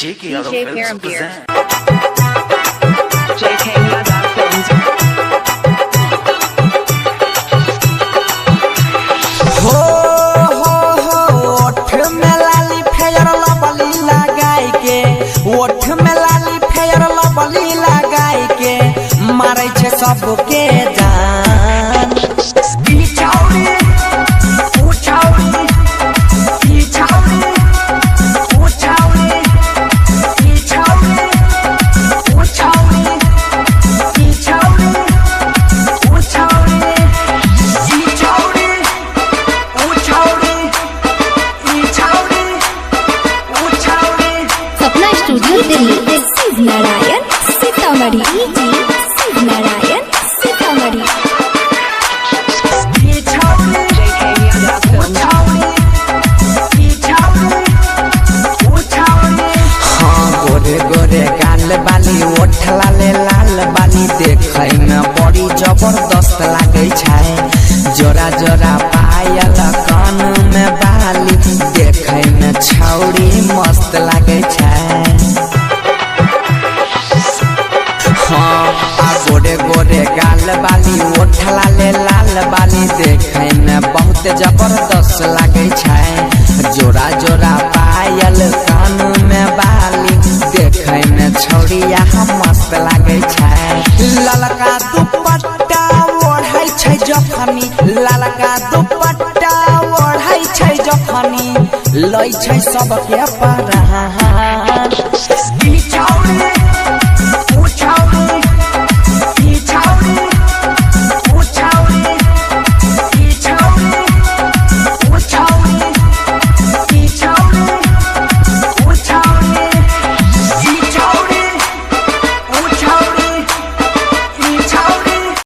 JK Yadav Films present. JK Yadav Films. हो ओठ में लाली फेयर लबली लगाई के ओठ में लाली फेयर लबली लगाई के मारै छे सबके जान ई छौरी ऊ छौरी ई छौरी ऊ छौरी ई छौरी ऊ छौरी ई छौरी ऊ छौरी ई छौरी Sapna studio Delhi. Shiv Narayan Sitamarhi. Shiv Narayan Sitamarhi. JK Yadav Films. हाँ गोरे गोरे गाल बाली ओठ लाले लाल बाली देखै में बड़ी जबरदस्त लागे छै जोरा जोरा पायल कान में बाली देखै में छौरी मस्त लागे छै हाँ आ गोरे गोरे गाल बाली ओठ लाले लाल बाली देखै में बहुत जबरदस्त लागे छै जोरा जोरा पायल कान में बाली देखै में छौरिया मस्त लागे छै ललका दुपट्टा ओढ़ै छै जखनी ललका दुपट्टा ओढ़ै छै जखनी लै छै सबके परान